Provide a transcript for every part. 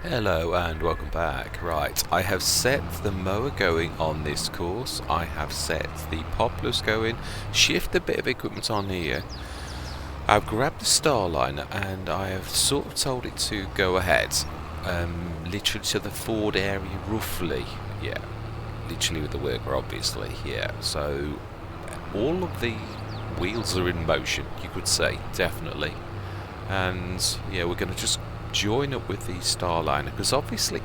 Hello and welcome back. Right, I have set the mower going on this course. I have set the poplars going. Shift a bit of equipment on here. I've grabbed the Starliner and I have sort of told it to go ahead. Literally to the Ford area roughly. Yeah, literally with the worker obviously. Yeah, so all of the wheels are in motion, you could say, definitely. And yeah, we're going to just join up with the Starliner because obviously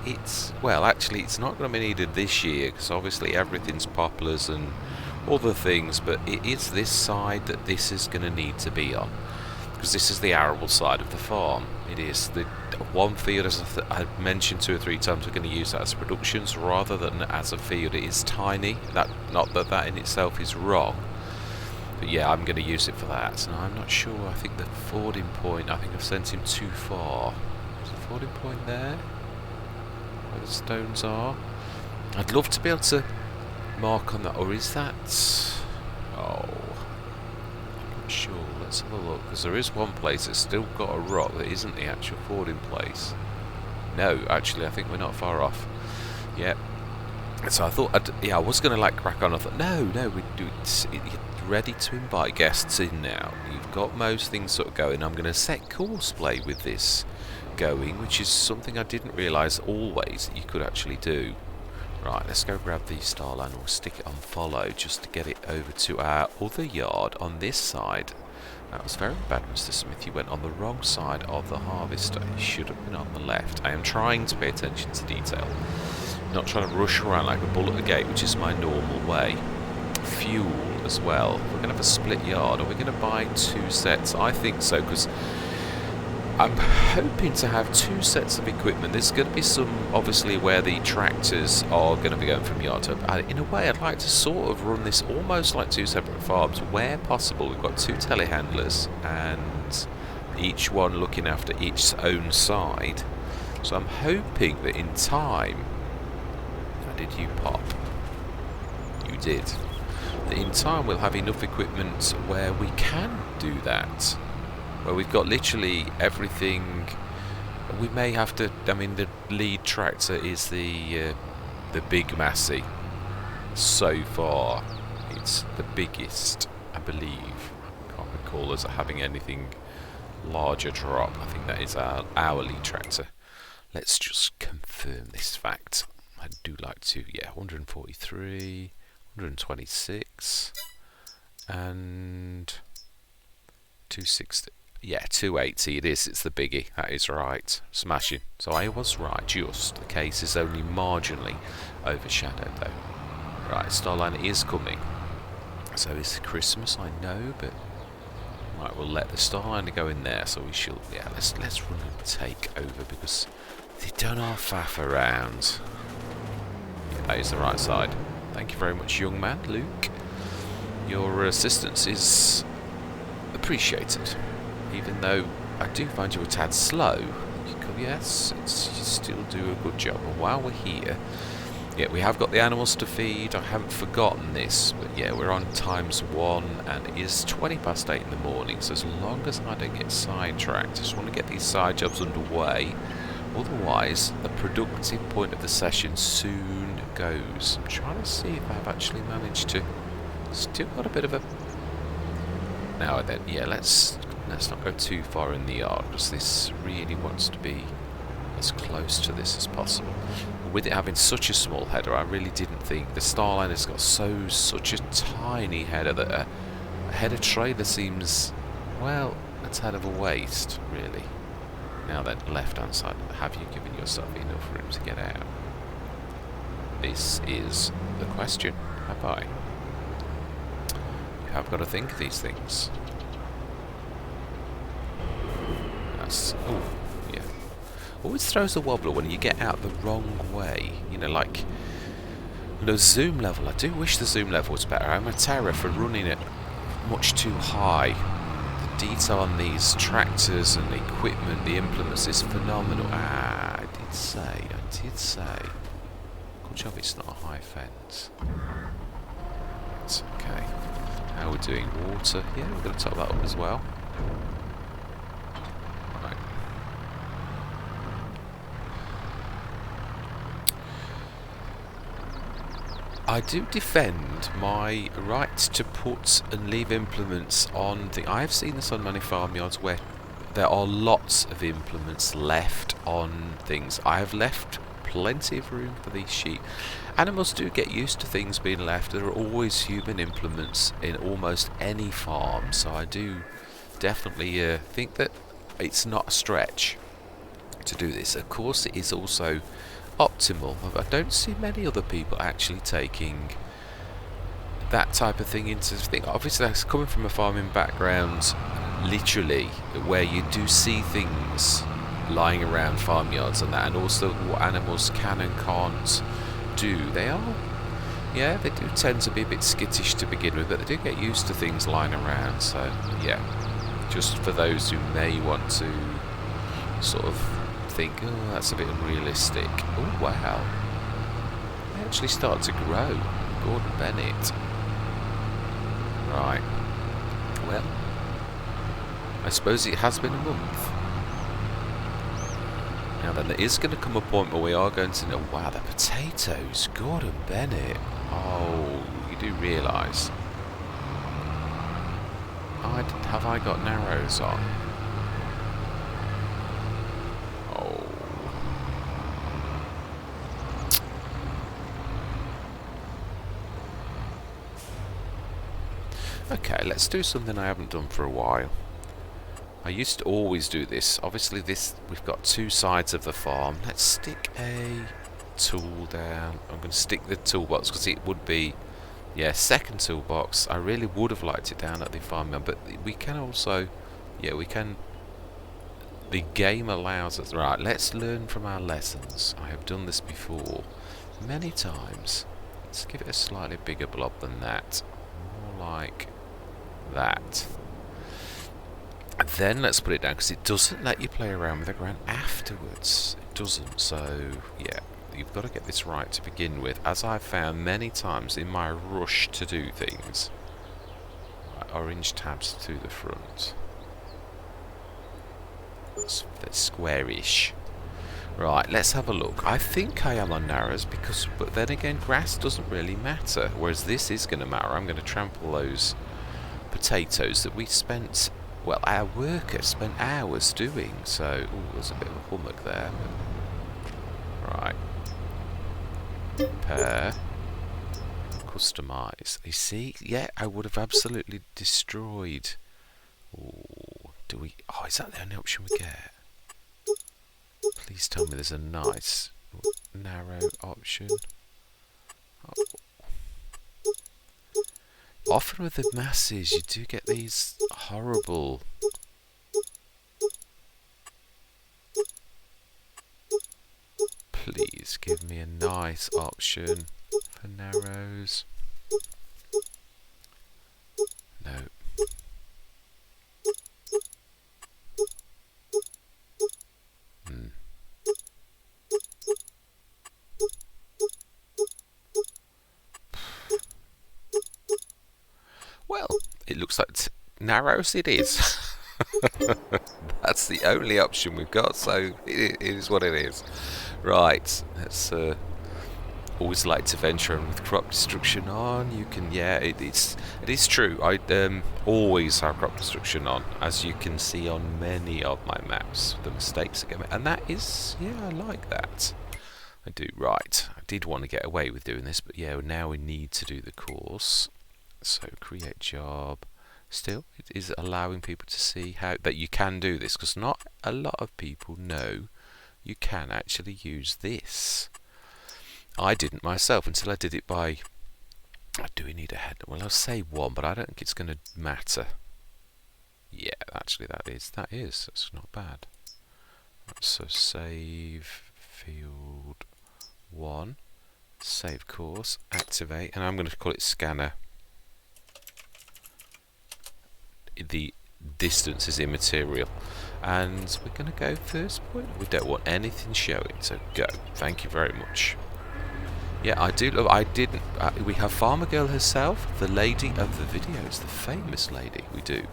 actually it's not going to be needed this year because obviously everything's poplars and other things, but it is this side that this is going to need to be on because this is the arable side of the farm. It is the one field, as I've mentioned 2 or 3 times, we're going to use that as productions rather than as a field. It is tiny, not that in itself is wrong. But yeah, I'm going to use it for that. And I'm not sure, I think the fording point, I think I've sent him too far. Is the fording point there? Where the stones are? I'd love to be able to mark on that, or is that... Oh, I'm not sure. Let's have a look, because there is one place that's still got a rock that isn't the actual fording place. No, actually, I think we're not far off. Yep. So I thought, I was going to like crack on. I thought, no, we do it. You're ready to invite guests in now. You've got most things sort of going. I'm going to set course play with this going, which is something I didn't realise always that you could actually do. Right, let's go grab the Starline. We'll stick it on follow just to get it over to our other yard on this side. That was very bad, Mr. Smith. You went on the wrong side of the harvester. You should have been on the left. I am trying to pay attention to detail. Not trying to rush around like a bull at the gate, which is my normal way. Fuel as well. We're going to have a split yard. Are we going to buy 2 sets? I think so, because I'm hoping to have 2 sets of equipment. There's going to be some, obviously, where the tractors are going to be going from yard to... In a way, I'd like to sort of run this almost like 2 separate farms. Where possible, we've got 2 telehandlers, and each one looking after its own side. So I'm hoping that in time... Did you pop? You did. In time we'll have enough equipment where we can do that. Where we've got literally everything. We may have to, I mean, the lead tractor is the Big Massey. So far it's the biggest, I believe. I can't recall us having anything larger drop. I think that is our lead tractor. Let's just confirm this fact. I do like to, yeah, 143, 126, and 260. Yeah, 280 it is, it's the biggie, that is right. Smashing. So I was right, just. The case is only marginally overshadowed though. Right, Starline is coming. So it's Christmas, I know, but... Right, we'll let the Starliner go in there, so we shall, yeah, let's run and take over, because they don't all faff around. That is the right side. Thank you very much, young man, Luke. Your assistance is appreciated, even though I do find you a tad slow. Yes, you still do a good job. And while we're here, yeah, we have got the animals to feed. I haven't forgotten this, but yeah, we're on ×1, and it is 8:20 in the morning. So as long as I don't get sidetracked, I just want to get these side jobs underway. Otherwise, the productive point of the session soon goes. I'm trying to see if I've actually managed to... Still got a bit of a... Now and then, yeah, let's not go too far in the yard, because this really wants to be as close to this as possible. With it having such a small header, I really didn't think... The Starliner's got such a tiny header that a header trailer seems, well, a tad of a waste, really. Now then, left-hand side, have you given yourself enough room to get out? This is the question, have I? You have got to think of these things. That's... Oh, yeah. Always throws a wobbler when you get out the wrong way. You know, like... The zoom level, I do wish the zoom level was better. I'm a terror for running it much too high. Detail on these tractors and the equipment, the implements is phenomenal. I did say. Good job it's not a high fence. It's okay. How we're doing water. Yeah, we're going to top that up as well. Right. I do defend my right to put and leave implements on the... I have seen this on many farmyards where there are lots of implements left on things. I have left plenty of room for these sheep. Animals do get used to things being left. There are always human implements in almost any farm, so I do definitely think that it's not a stretch to do this. Of course, it is also optimal. I don't see many other people actually taking that type of thing into thing. Obviously, that's coming from a farming background, literally, where you do see things lying around farmyards and that, and also what animals can and can't do. They are, yeah, they do tend to be a bit skittish to begin with, but they do get used to things lying around. So, yeah, just for those who may want to sort of think, oh, that's a bit unrealistic. Oh, wow. They actually start to grow. Gordon Bennett. Right. Well, I suppose it has been a month. Now then, there is going to come a point where we are going to know, wow, the potatoes, Gordon Bennett. Oh, you do realise. Have I got narrows on? Okay, let's do something I haven't done for a while. I used to always do this. Obviously, we've got two sides of the farm. Let's stick a tool down. I'm going to stick the toolbox because it would be, yeah, second toolbox. I really would have liked it down at the farmyard, but we can also, yeah, we can. The game allows us. Right, let's learn from our lessons. I have done this before, many times. Let's give it a slightly bigger blob than that. More like that. And then let's put it down because it doesn't let you play around with the ground afterwards. It doesn't. So yeah, you've got to get this right to begin with, as I've found many times in my rush to do things. Right, orange tabs to the front. That's squarish. Right, let's have a look. I think I am on narrows because, but then again, grass doesn't really matter. Whereas this is going to matter. I'm going to trample those potatoes that we spent, well, our workers spent hours doing. So, ooh, there's a bit of a hummock there. Right. Pair. Customize. You see? Yeah, I would have absolutely destroyed. Ooh, do we? Oh, is that the only option we get? Please tell me there's a nice narrow option. Oh. Often with the masses, you do get these horrible. Please give me a nice option for narrows. No. Well, it looks like narrows it is. That's the only option we've got, so it is what it is. Right, let's always like to venture on with crop destruction on. You can, yeah, it is true. I always have crop destruction on, as you can see on many of my maps. The mistakes that get made, and that is, yeah, I like that. I do. Right, I did want to get away with doing this, but yeah, now we need to do the course. So create job. Still, it is allowing people to see how that you can do this, because not a lot of people know you can actually use this. I didn't myself until I did it by. Do we need a head? Well, I'll say one, but I don't think it's going to matter. Yeah, actually, that is. That's not bad. Right, so save field 1, save course, activate, and I'm going to call it scanner. The distance is immaterial, and we're going to go first point. We don't want anything showing, so go. Thank you very much. Yeah, I do love. We have Farmer Girl herself, the lady of the videos, the famous lady. We do.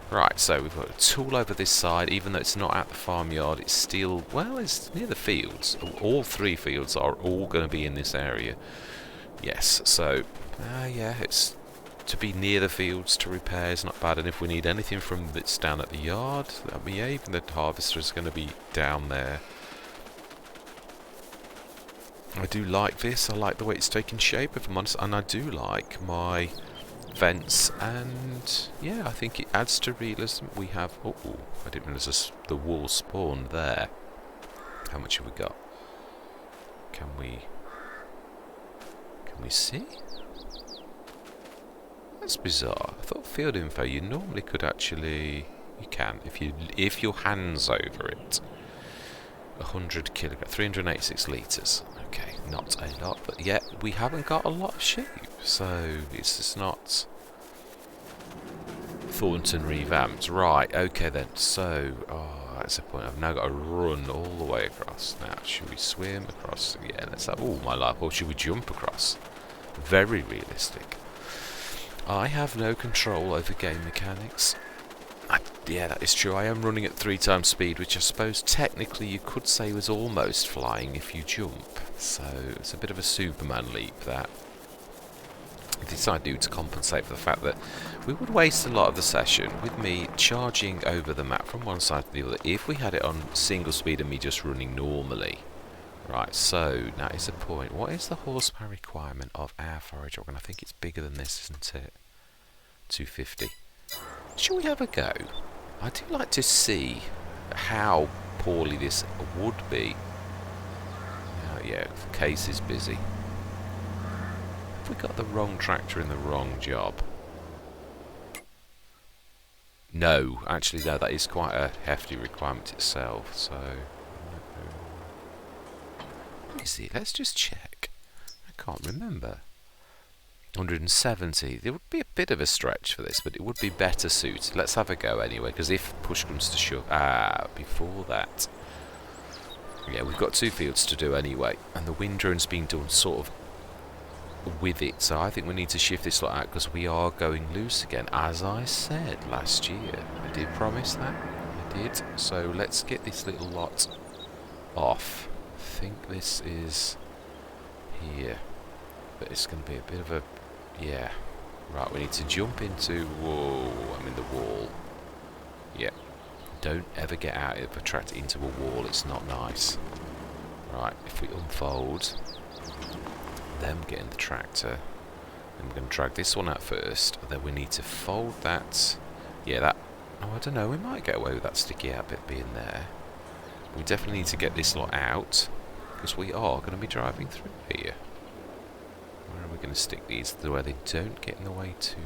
Right, so we've got a tool over this side. Even though it's not at the farmyard, it's still, well, it's near the fields. All 3 fields are all going to be in this area. Yes, so, yeah, it's to be near the fields to repair is not bad, and if we need anything from that's down at the yard, I mean, yeah, even the harvester is going to be down there. I do like this, I like the way it's taking shape, if I'm honest, and I do like my vents, and yeah, I think it adds to realism. We have, oh, I didn't realise the wall spawned there. How much have we got? Can we see? That's bizarre. I thought field info you normally could actually, you can if your hands over it. 100 kilograms, 386 litres. Okay, not a lot, but yet we haven't got a lot of sheep, so it's just not Thornton revamped. Right, okay then, so, that's the point. I've now got to run all the way across. Now, should we swim across? Yeah, let's have, oh my life, or should we jump across? Very realistic. I have no control over game mechanics. Yeah, that is true. I am running at 3 times speed, which I suppose technically you could say was almost flying if you jump. So it's a bit of a Superman leap, that. I decided to compensate for the fact that we would waste a lot of the session with me charging over the map from one side to the other if we had it on single speed and me just running normally. Right, so now is the point. What is the horsepower requirement of our forage organ? I think it's bigger than this, isn't it? 250. Shall we have a go? I do like to see how poorly this would be. Yeah, the case is busy. Have we got the wrong tractor in the wrong job? No, actually no, that is quite a hefty requirement itself, so... What is it? Let's just check. I can't remember. 170. There would be a bit of a stretch for this, but it would be better suited. Let's have a go anyway, because if push comes to shove... before that... Yeah, we've got 2 fields to do anyway, and the wind drone's being done sort of with it, so I think we need to shift this lot out, because we are going loose again, as I said last year. I did promise that. I did. So let's get this little lot off. I think this is here, but it's going to be a bit of a... Yeah. Right, we need to jump into... Whoa, I'm in the wall. Yeah. Don't ever get out of a tractor into a wall, it's not nice. Right, if we unfold, then get in the tractor, then we're going to drag this one out first, then we need to fold that... Yeah, that... Oh, I don't know, we might get away with that sticky out bit being there. We definitely need to get this lot out, because we are going to be driving through here. Where are we going to stick these to where they don't get in the way too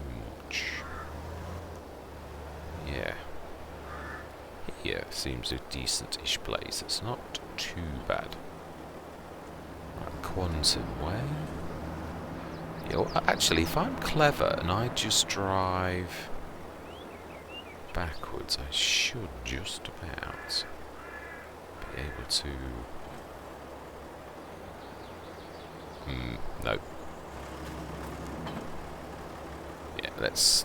much? Yeah. Here seems a decent-ish place. It's not too bad. Right, Quantum Way. Yeah, well, actually, if I'm clever and I just drive backwards, I should just about be able to... no. Yeah, let's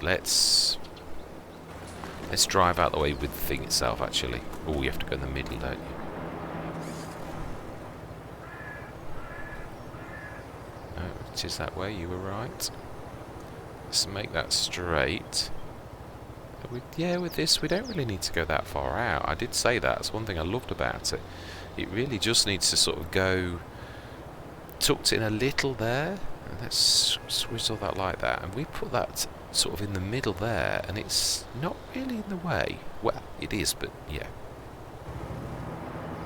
drive out the way with the thing itself, actually. Oh, you have to go in the middle, don't you? No, it is that way, you were right. Let's make that straight. Yeah, with this, we don't really need to go that far out. I did say that. That's one thing I loved about it. It really just needs to sort of go tucked in a little there. And let's swizzle that like that. And we put that sort of in the middle there, and it's not really in the way. Well, it is, but yeah.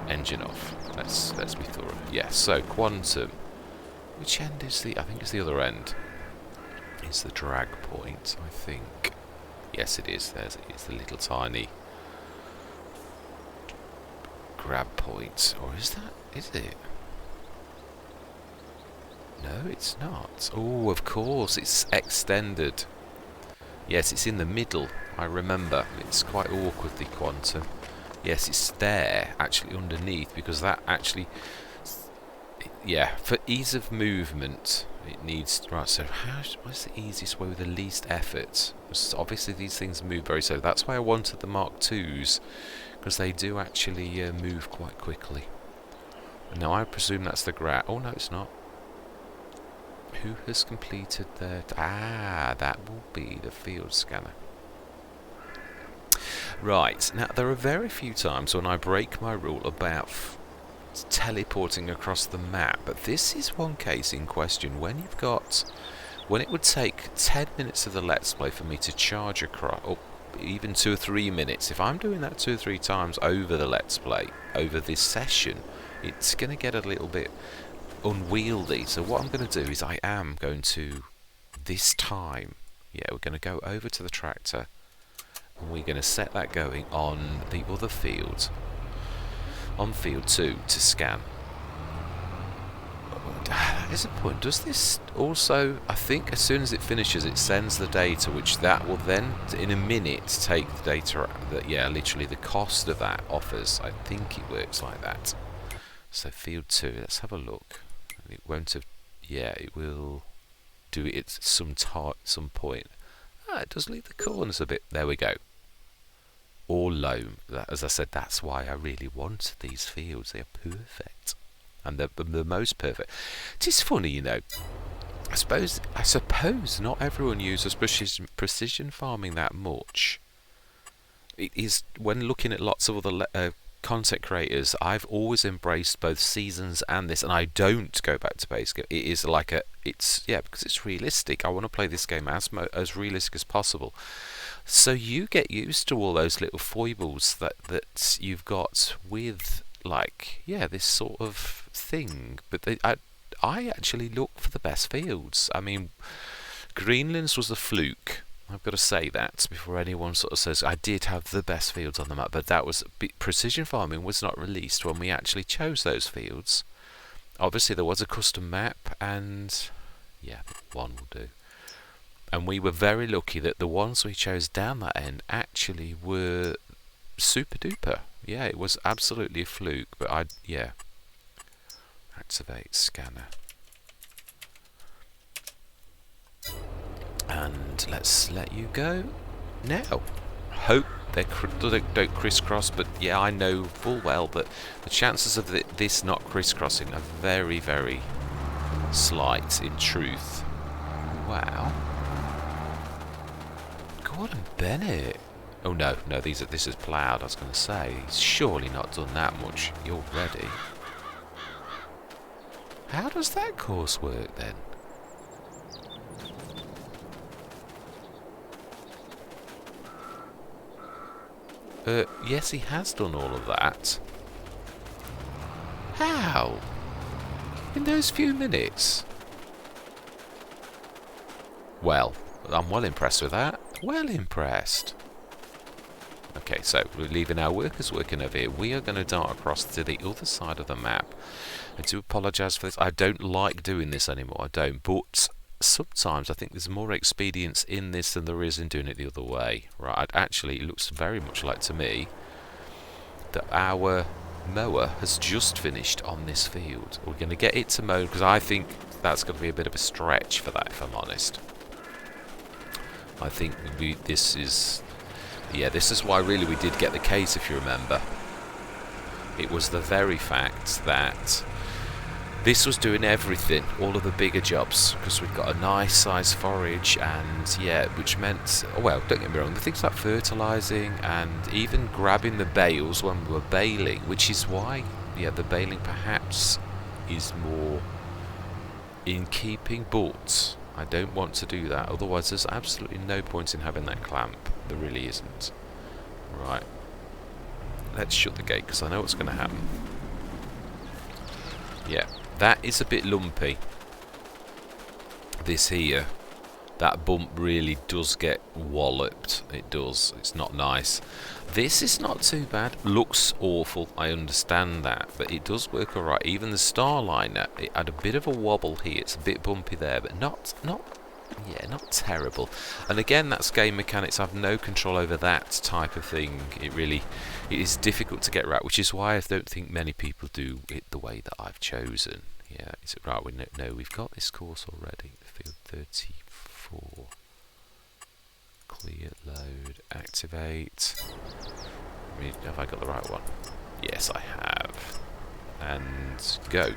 Engine off. Let's be thorough. Yeah, so Quantum. Which end is the... I think it's the other end. It's the drag point, I think. Yes, it is. It's the little tiny grab point. Or is that... Is it? No, it's not. Oh, of course, it's extended. Yes, it's in the middle, I remember. It's quite awkward, the Quantum. Yes, it's there, actually underneath, because that actually... Yeah, for ease of movement, it needs... Right, so what's the easiest way with the least effort? Obviously, these things move very slow. That's why I wanted the Mark IIs, because they do actually move quite quickly. Now, I presume that's the grab... Oh, no, it's not. Who has completed that? Ah, that will be the field scanner. Right, now there are very few times when I break my rule about teleporting across the map, but this is one case in question when it would take 10 minutes of the Let's Play for me to charge across, or even 2 or 3 minutes. If I'm doing that 2 or 3 times over the Let's Play, over this session, it's going to get a little bit unwieldy. So what I'm going to do is I am going to, this time, we're going to go over to the tractor, and we're going to set that going on the other field, on field 2, to scan. That is a point. Does this also, I think as soon as it finishes it sends the data, which that will then in a minute take the data that, literally the cost of that offers. I think it works like that. So field 2, let's have a look. It won't have, it will do it at some point. It does leave the corners a bit. There we go. All loam. As I said, that's why I really want these fields. They are perfect. And they're the most perfect. It is funny, I suppose not everyone uses precision farming that much. It is, when looking at lots of other content creators, I've always embraced both seasons and this, and I don't go back to base game. It is like because it's realistic. I want to play this game as realistic as possible. So you get used to all those little foibles that you've got with this sort of thing. But I actually look for the best fields. I mean, Greenland's was a fluke. I've got to say that before anyone sort of says I did have the best fields on the map, but that was precision farming was not released when we actually chose those fields. Obviously there was a custom map, and one will do. And we were very lucky that the ones we chose down that end actually were super duper. Yeah, it was absolutely a fluke, but activate scanner. And let's let you go now. Hope they don't crisscross, but I know full well that the chances of this not crisscrossing are very, very slight in truth. Wow. Gordon Bennett. Oh no, this is ploughed. I was going to say, he's surely not done that much already. How does that course work then? Yes, he has done all of that. How? In those few minutes? Well, I'm well impressed with that. Well impressed. Okay, so we're leaving our workers working over here. We are going to dart across to the other side of the map. I do apologise for this. I don't like doing this anymore. I don't. But sometimes I think there's more expedience in this than there is in doing it the other way. Right? Actually, it looks very much like to me that our mower has just finished on this field. We're going to get it to mow because I think that's going to be a bit of a stretch for that, if I'm honest. I think this is why really we did get the case, if you remember. It was the very fact that this was doing everything, all of the bigger jobs, because we've got a nice size forage, and which meant, well, don't get me wrong, the things like fertilising and even grabbing the bales when we were baling, which is why, the baling perhaps is more in keeping, but I don't want to do that, otherwise there's absolutely no point in having that clamp. There really isn't. Right. Let's shut the gate because I know what's going to happen. Yeah, that is a bit lumpy. This here. That bump really does get walloped. It does. It's not nice. This is not too bad. Looks awful. I understand that. But it does work alright. Even the Starliner, it had a bit of a wobble here. It's a bit bumpy there. But not terrible. And again, that's game mechanics. I have no control over that type of thing. It is difficult to get right, which is why I don't think many people do it the way that I've chosen. Yeah, is it right? No, we've got this course already. Field 34. Clear, load, activate. Have I got the right one? Yes, I have. And go.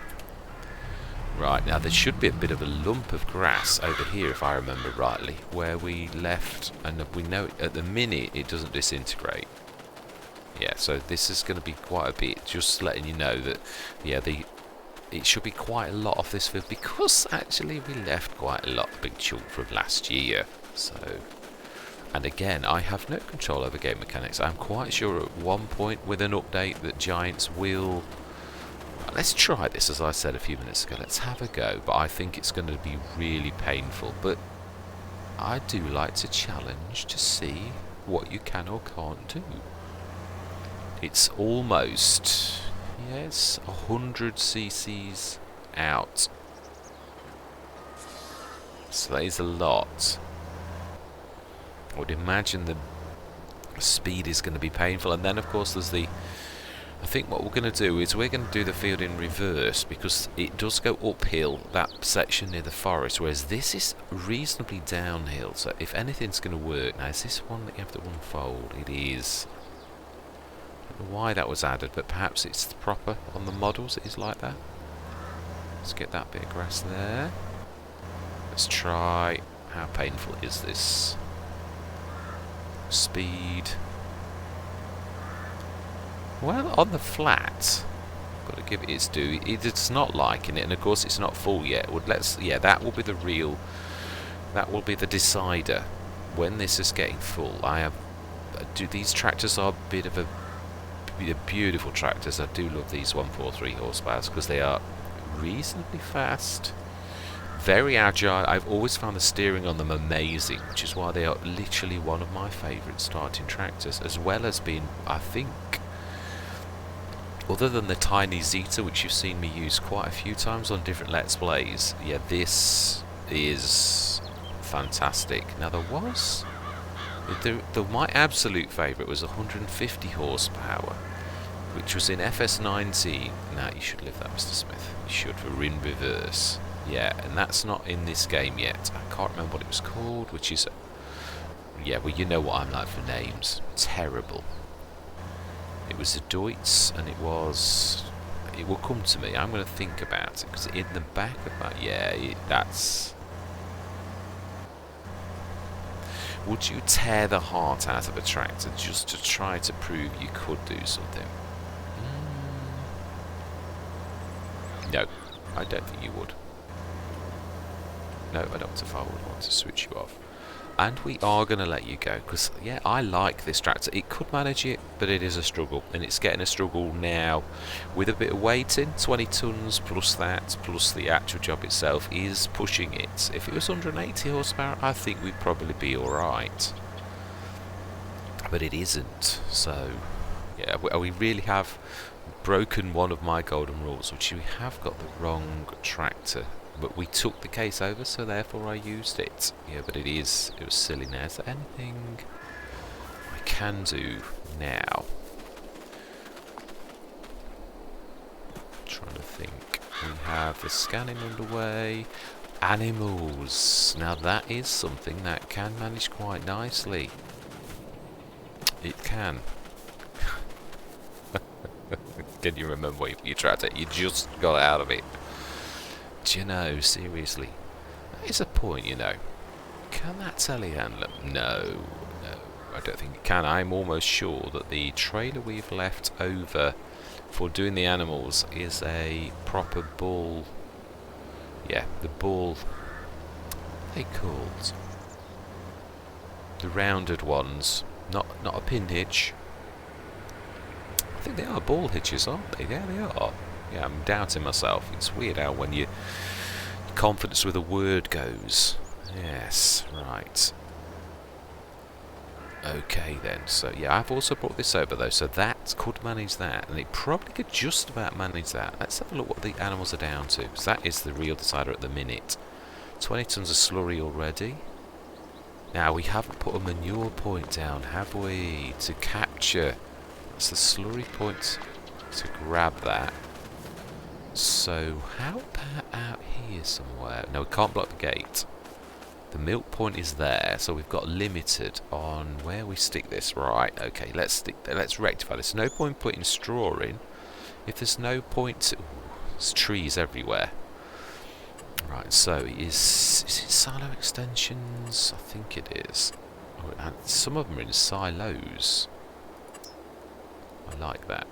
Right, now there should be a bit of a lump of grass over here, if I remember rightly, where we left, and we know at the minute it doesn't disintegrate. Yeah, so this is going to be quite a bit, just letting you know that, yeah, it should be quite a lot off this field, because actually we left quite a lot, a big chunk from last year. So, and again, I have no control over game mechanics. I'm quite sure at one point with an update that Giants will... Let's try this, as I said a few minutes ago. Let's have a go, but I think it's going to be really painful. But I do like to challenge to see what you can or can't do. It's almost, yes, 100 cc's out. So that is a lot. I would imagine the speed is going to be painful. And then, of course, there's the... I think what we're going to do is we're going to do the field in reverse, because it does go uphill, that section near the forest, whereas this is reasonably downhill. So if anything's going to work... Now, is this one that you have to unfold? It is. I don't know why that was added, but perhaps it's proper on the models. It is like that. Let's get that bit of grass there. Let's try. How painful is this? Speed. Well, on the flat, got to give it its due. It's not liking it, and of course it's not full yet. Well, that will be the real. That will be the decider when this is getting full. These tractors are a bit of a beautiful tractors. I do love these 143 horsepower because they are reasonably fast, very agile. I've always found the steering on them amazing, which is why they are literally one of my favourite starting tractors, as well as being, I think, other than the tiny Zeta, which you've seen me use quite a few times on different Let's Plays, yeah, this is fantastic. Now my absolute favourite was 150 horsepower, which was in FS19. Now, you should live that, Mr. Smith. You should, for in reverse. Yeah, and that's not in this game yet. I can't remember what it was called, which is... Yeah, well, you know what I'm like for names. Terrible. It was a Deutz, and it was... It will come to me. I'm going to think about it, because in the back of my... Yeah, that's... Would you tear the heart out of a tractor just to try to prove you could do something? No, I don't think you would. No, I don't want to forward. I want to switch you off. And we are going to let you go, because, yeah, I like this tractor. It could manage it, but it is a struggle. And it's getting a struggle now with a bit of weighting. 20 tonnes plus that, plus the actual job itself is pushing it. If it was 180 horsepower, I think we'd probably be alright. But it isn't. So, yeah, we really have broken one of my golden rules, which we have got the wrong tractor. But we took the case over, so therefore I used it. Yeah, but it was silly now. Is there anything I can do now? Trying to think. We have the scanning underway. Animals. Now that is something that can manage quite nicely. It can. Can you remember what you tried to? You just got out of it. Do you know, seriously, that is a point, you know. Can that telehandler? No, I don't think it can. I'm almost sure that the trailer we've left over for doing the animals is a proper bull. Yeah, the bull. What are they called? The rounded ones, not a pin hitch. I think they are ball hitches, aren't they? Yeah, they are. Yeah, I'm doubting myself. It's weird how when your confidence with a word goes. Yes, right. Okay then, so yeah, I've also brought this over though, so that could manage that, and it probably could just about manage that. Let's have a look what the animals are down to, because that is the real decider at the minute. 20 tonnes of slurry already. Now, we haven't put a manure point down, have we, to capture. That's the slurry point to grab that. So, how about out here somewhere? No, we can't block the gate. The milk point is there, so we've got limited on where we stick this. Right, okay, let's rectify this. No point putting straw in. If there's no point to... There's trees everywhere. Right, so is it silo extensions? I think it is. Oh, some of them are in silos. I like that.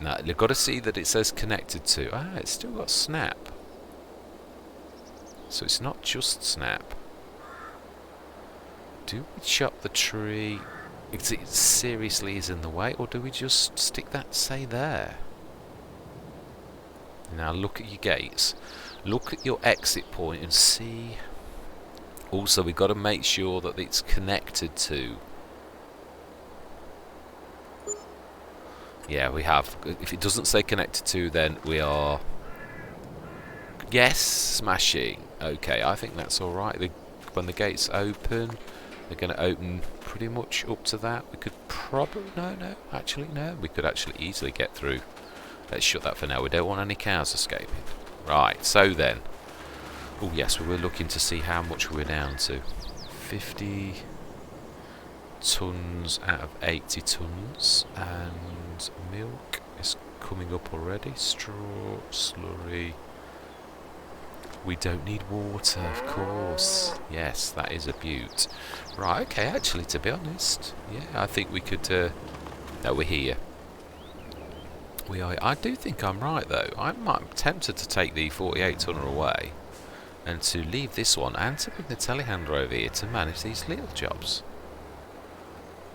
Now, you've got to see that it says connected to. Ah, it's still got snap. So it's not just snap. Do we chop the tree? If it seriously is in the way, or do we just stick that, say, there? Now look at your gates. Look at your exit point and see. Also, we've got to make sure that it's connected to. Yeah, we have. If it doesn't say connected to, then we are... Yes, smashing. Okay, I think that's alright. When the gates open, they're going to open pretty much up to that. We could probably... No. We could actually easily get through. Let's shut that for now. We don't want any cows escaping. Right, so then. Oh yes, we were looking to see how much we were down to. 50 tons out of 80 tons. And milk is coming up already. Straw, slurry. We don't need water, of course. Yes, that is a beaut. Right, okay, actually, to be honest. Yeah, I think we could... no, we're here. We are. I do think I'm right, though. I'm tempted to take the 48-tonner away and to leave this one and to bring the telehandler over here to manage these little jobs.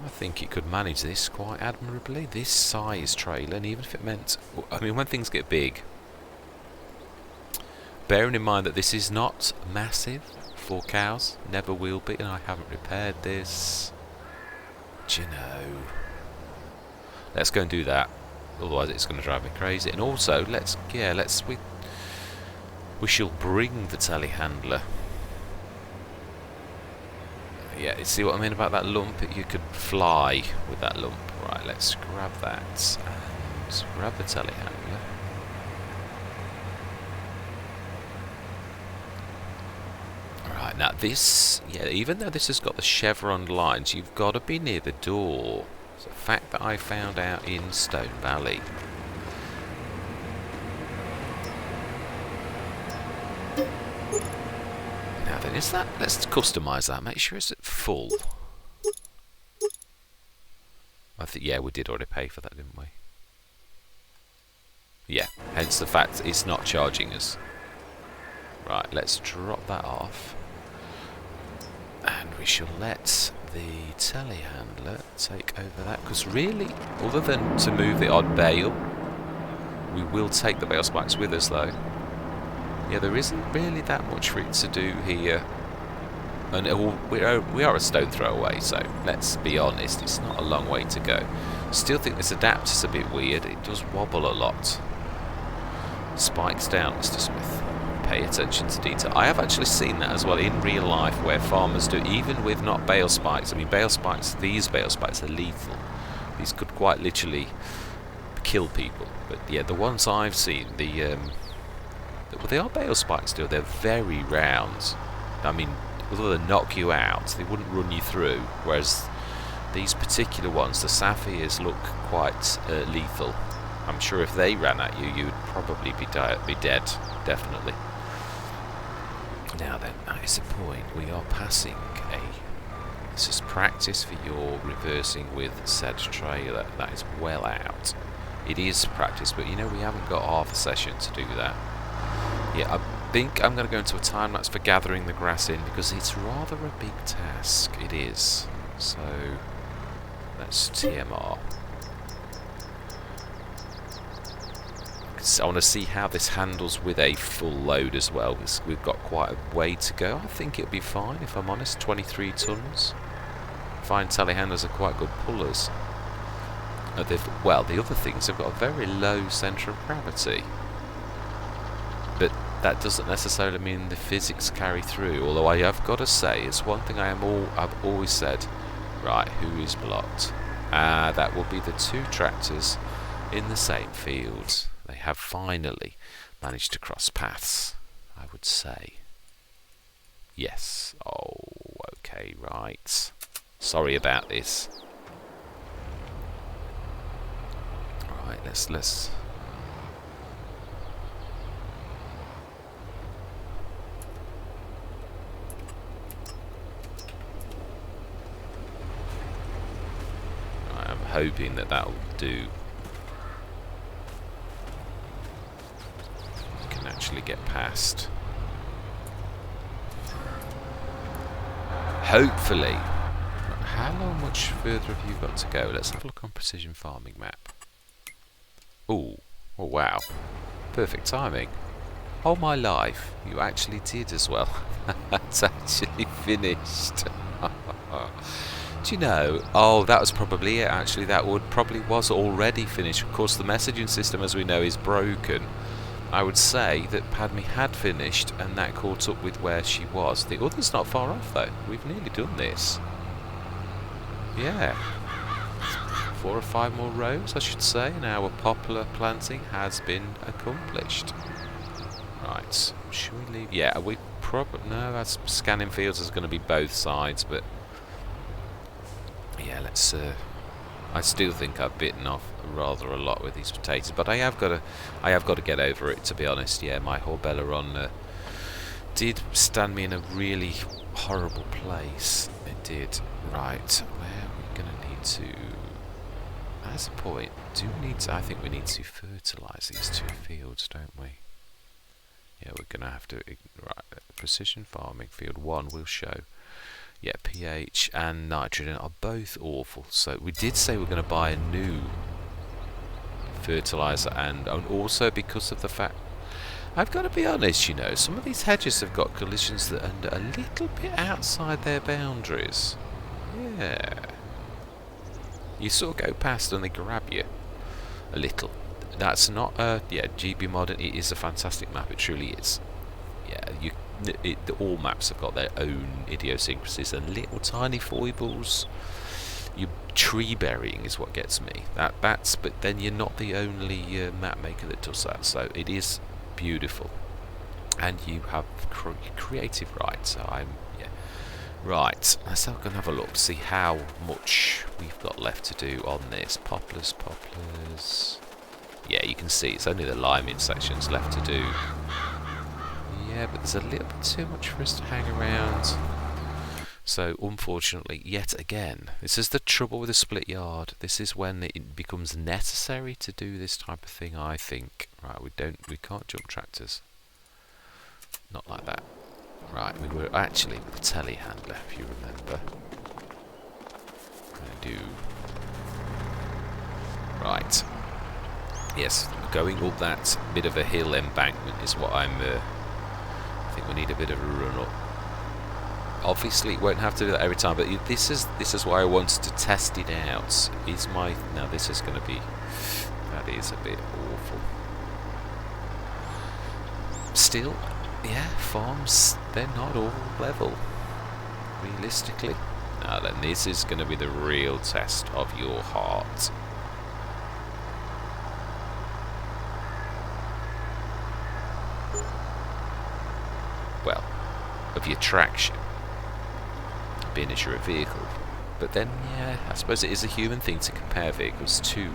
I think it could manage this quite admirably. This size trailer, and even if it meant... I mean, when things get big, bearing in mind that this is not massive for cows, never will be, and I haven't repaired this. Do you know? Let's go and do that. Otherwise it's going to drive me crazy. And also, we shall bring the telehandler. Yeah, you see what I mean about that lump? You could fly with that lump. Right, let's grab that and grab the telehandler. Right, now this, yeah, even though this has got the chevron lines, you've got to be near the door. It's a fact that I found out in Stone Valley. Now then, is that... Let's customise that. Make sure it's at full. I think, yeah, we did already pay for that, didn't we? Yeah, hence the fact it's not charging us. Right, let's drop that off. And we shall let the telehandler take over that, because really, other than to move the odd bale, we will take the bale spikes with us though. Yeah, there isn't really that much for it to do here, and we are a stone throw away, so let's be honest, it's not a long way to go. Still think this adapter's a bit weird, it does wobble a lot. Spikes down, Mr. Smith. Pay attention to detail. I have actually seen that as well in real life, where farmers do, even with not bale spikes. I mean, bale spikes, these bale spikes are lethal. These could quite literally kill people. But yeah, the ones I've seen, well, they are bale spikes still. They're very round. I mean, other than knock you out, they wouldn't run you through. Whereas these particular ones, the sapphires, look quite lethal. I'm sure if they ran at you, you would probably be dead, definitely. Now then, that is the point. We are passing a... This is practice for your reversing with said trailer. That is well out. It is practice, but you know, we haven't got half a session to do that. Yeah, I think I'm going to go into a time lapse for gathering the grass in, because it's rather a big task. It is. So, let's TMR. I want to see how this handles with a full load as well. We've got quite a way to go. I think it'll be fine, if I'm honest. 23 tons. Fine, telehandlers are quite good pullers. Well, the other things have got a very low centre of gravity. But that doesn't necessarily mean the physics carry through. Although I have got to say, it's one thing I've always said. Right, who is blocked? That will be the two tractors in the same field. They have finally managed to cross paths, I would say. Yes. Oh, okay, right. Sorry about this. Right, let's... hoping that that'll do. We can actually get past. Hopefully. How much further have you got to go? Let's have a look on Precision Farming map. Ooh. Oh wow. Perfect timing. Oh my life, you actually did as well. That's actually finished. Do you know? Oh, that was probably it actually. That probably was already finished. Of course, the messaging system, as we know, is broken. I would say that Padme had finished and that caught up with where she was. The other's not far off though. We've nearly done this. Yeah. 4 or 5 more rows, I should say, and our poplar planting has been accomplished. Right, should we leave? Yeah, we probably... No, that's scanning fields is going to be both sides, but... Yeah, let's... I still think I've bitten off rather a lot with these potatoes, but I have got to get over it, to be honest. Yeah, my Horbelleron did stand me in a really horrible place. It did. Right, where are we going to need to... That's a point. Do we need to... I think we need to fertilise these 2 fields, don't we? Yeah, we're going to have to... Right, Precision Farming Field 1 will show... Yeah, pH and nitrogen are both awful. So we did say we're going to buy a new fertiliser, and also because of the fact... I've got to be honest, you know, some of these hedges have got collisions that are a little bit outside their boundaries. Yeah. You sort of go past and they grab you a little. That's not yeah, GB Modern, it is a fantastic map, it truly is. Yeah, all maps have got their own idiosyncrasies and little tiny foibles. Your tree burying is what gets me. But then you're not the only map maker that does that, so it is beautiful. And you have creative rights, so yeah. Right, let's go and have a look, see how much we've got left to do on this. Poplars. Yeah, you can see it's only the liming sections left to do. Yeah, but there's a little bit too much for us to hang around. So, unfortunately, yet again, this is the trouble with a split yard. This is when it becomes necessary to do this type of thing, I think. Right, we can't jump tractors. Not like that. Right, we were actually with the telehandler, if you remember. I do. Right. Yes, going up that bit of a hill embankment is what I think we need a bit of a run up. Obviously, it won't have to do that every time, but this is why I wanted to test it out. Now this is going to be... That is a bit awful. Still... Yeah, farms, they're not all level, realistically. Now then, this is going to be the real test of your heart. Well, of your traction, being as you're a vehicle. But then, yeah, I suppose it is a human thing to compare vehicles too.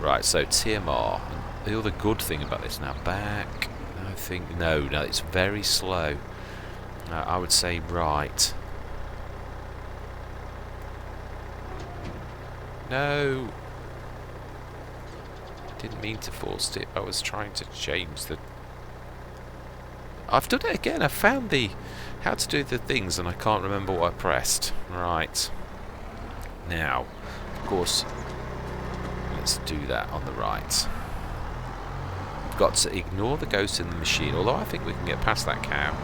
Right, so TMR. The other good thing about this now, back... I think no, it's very slow. I would say right. No, didn't mean to force it. I was trying to change the... I've done it again. I found how to do the things and I can't remember what I pressed. Right. Now, of course, let's do that on the right. Got to ignore the ghosts in the machine, although I think we can get past that cow.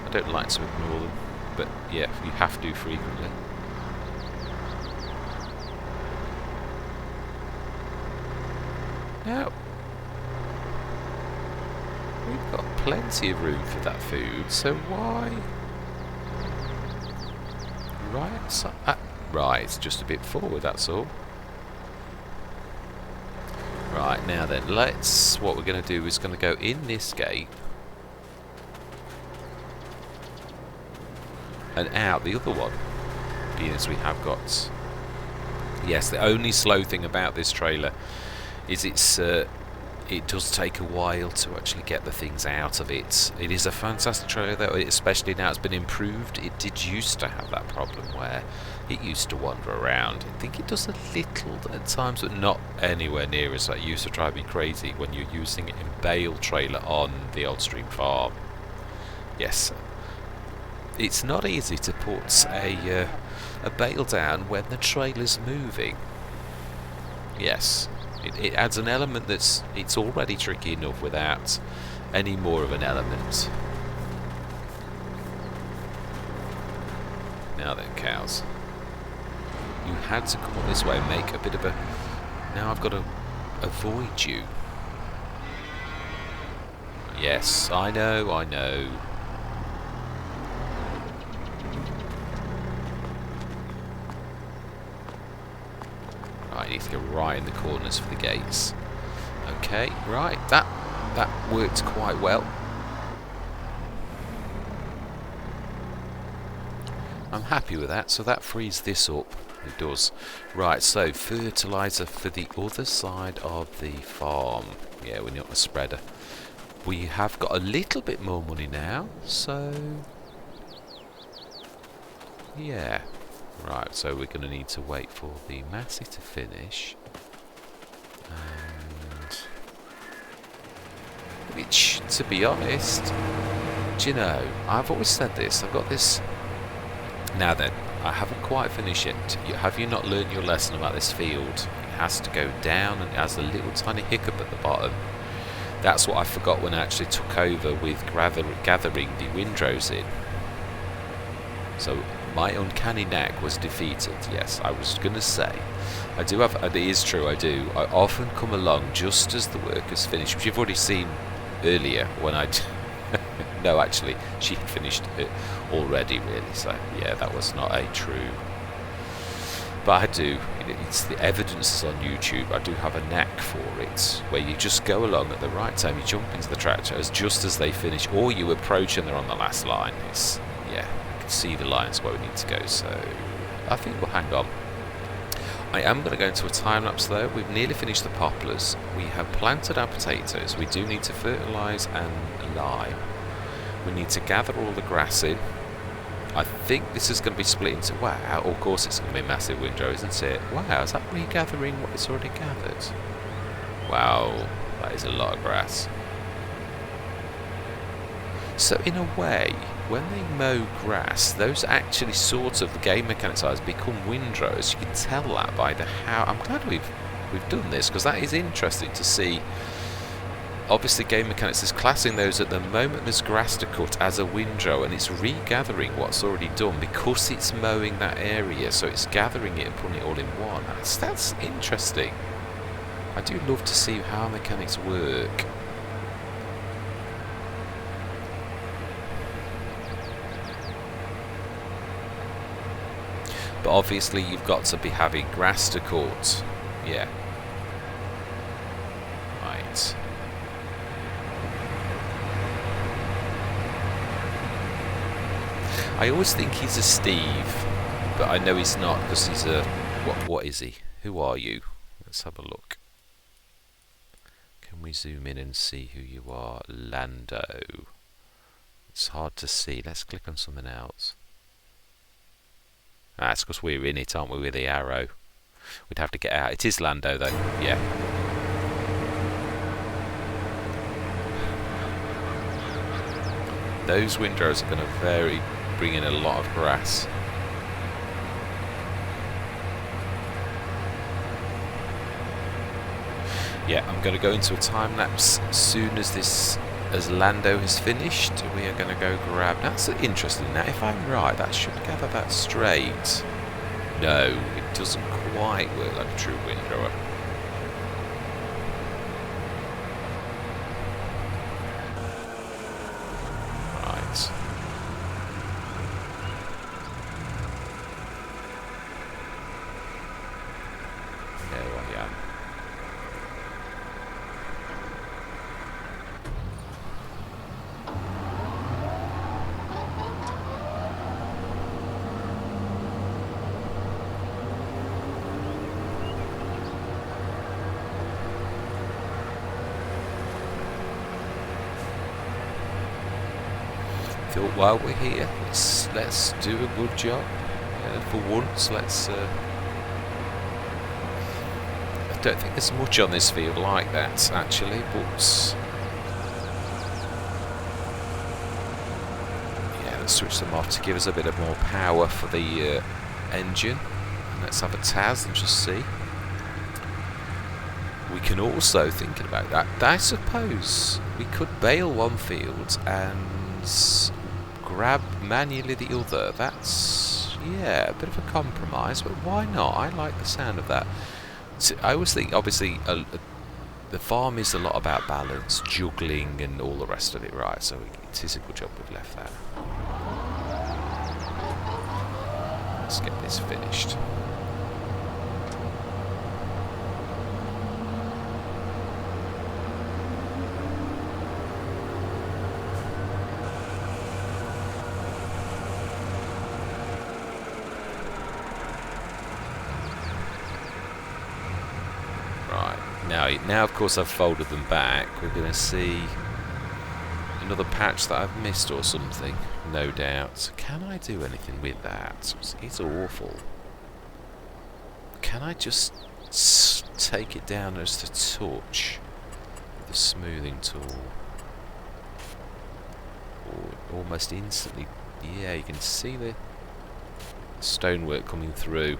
I don't like to ignore them, but yeah, you have to frequently. Now, we've got plenty of room for that food, so why? Right, so, right, it's just a bit forward, that's all. Right, now then, what we're going to do is going to go in this gate and out the other one, being as we have got... Yes, the only slow thing about this trailer is it's it does take a while to actually get the things out of it. It is a fantastic trailer though, especially now it's been improved. It did used to have that problem where it used to wander around. I think it does a little at times, but not anywhere near as that. It used to drive me crazy when you're using it in bale trailer on the Old Stream farm. Yes, it's not easy to put a bale down when the trailer's moving. Yes, it adds an element it's already tricky enough without any more of an element. Now then, cows. You had to come up this way and make a bit of a... Now I've got to avoid you. Yes, I know. I need to go right in the corners for the gates. Okay, right, that worked quite well. I'm happy with that, so that frees this up. It does. Right, so fertiliser for the other side of the farm. Yeah, we're not a spreader. We have got a little bit more money now, so... yeah. Right, so we're going to need to wait for the Massey to finish. And... which, to be honest, do you know, I've always said this, I've got this... Now then, I haven't quite finished it. Have you not learned your lesson about this field? It has to go down and it has a little tiny hiccup at the bottom. That's what I forgot when I actually took over with gathering the windrows in. So my uncanny knack was defeated. Yes, I was going to say. I do have, it is true, I do. I often come along just as the work is finished, which you've already seen earlier when I... no, actually, she had finished it already, really. So, yeah, that was not a true... But I do, it's the evidence is on YouTube. I do have a knack for it, where you just go along at the right time, you jump into the tractor just as they finish, or you approach and they're on the last line. It's, yeah, you can see the lines where we need to go, so I think we'll hang on. I am going to go into a time lapse though. We've nearly finished the poplars. We have planted our potatoes. We do need to fertilise and lime. We need to gather all the grass in. I think this is going to be split into... wow, of course it's going to be a massive windrow, isn't it? Wow, is that regathering what it's already gathered? Wow, that is a lot of grass. So in a way, when they mow grass, those actually sort of, the game mechanics are, become windrows. You can tell that by the how... I'm glad we've done this, because that is interesting to see. Obviously, game mechanics is classing those at the moment there's grass to cut as a windrow, and it's regathering what's already done because it's mowing that area, so it's gathering it and putting it all in one. That's interesting. I do love to see how mechanics work. But obviously, you've got to be having grass to cut. Yeah. Right. I always think he's a Steve, but I know he's not because he's a... What is he? Who are you? Let's have a look. Can we zoom in and see who you are? Lando. It's hard to see. Let's click on something else. Ah, it's because we're in it, aren't we, with the arrow? We'd have to get out. It is Lando, though. Yeah. Those windrows are going to bring in a lot of grass. Yeah, I'm going to go into a time lapse as soon as Lando has finished. We are going to go grab... That's interesting. Now, if I'm right, that should gather that straight. No, it doesn't quite work like a true windrower. Right. There I am. thought, while we're here, let's do a good job. For once, let's. I don't think there's much on this field like that, actually, but yeah, let's switch them off to give us a bit of more power for the engine. And let's have a Taz and just see. We can also, thinking about that, I suppose we could bail one field and grab manually the other. That's, yeah, a bit of a compromise, but why not? I like the sound of that. So I always think, obviously, the farm is a lot about balance, juggling, and all the rest of it, right? So it is a good job we've left that. Let's get this finished. Now of course I've folded them back, we're going to see another patch that I've missed or something, no doubt. Can I do anything with that? It's awful. Can I just take it down just a touch with the smoothing tool? Or almost instantly, yeah, you can see the stonework coming through,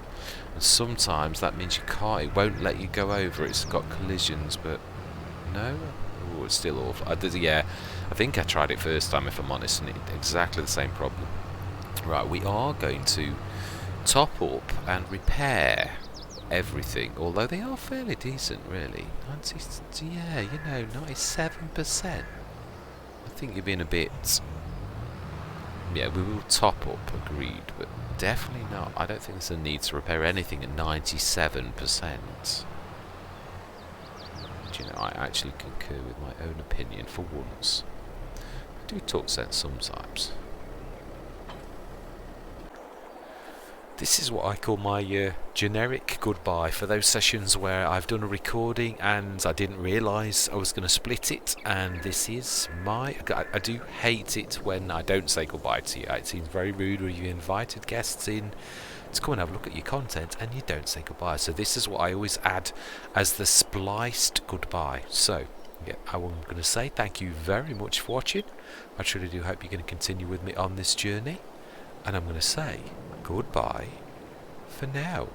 and sometimes that means you can't, it won't let you go over it. It's got collisions, but no. Oh, it's still awful. I think I tried it first time, if I'm honest, and exactly the same problem. Right, we are going to top up and repair everything, although they are fairly decent, really. 97%. I think you're being a bit. Yeah, we will top up, agreed, but definitely not. I don't think there's a need to repair anything at 97%. Do you know, I actually concur with my own opinion for once. I do talk sense sometimes. This is what I call my generic goodbye for those sessions where I've done a recording and I didn't realise I was going to split it, and this is my... I do hate it when I don't say goodbye to you. It seems very rude when you've invited guests in to come and have a look at your content and you don't say goodbye. So this is what I always add as the spliced goodbye. So, yeah, I'm going to say thank you very much for watching. I truly do hope you're going to continue with me on this journey. And I'm going to say goodbye for now.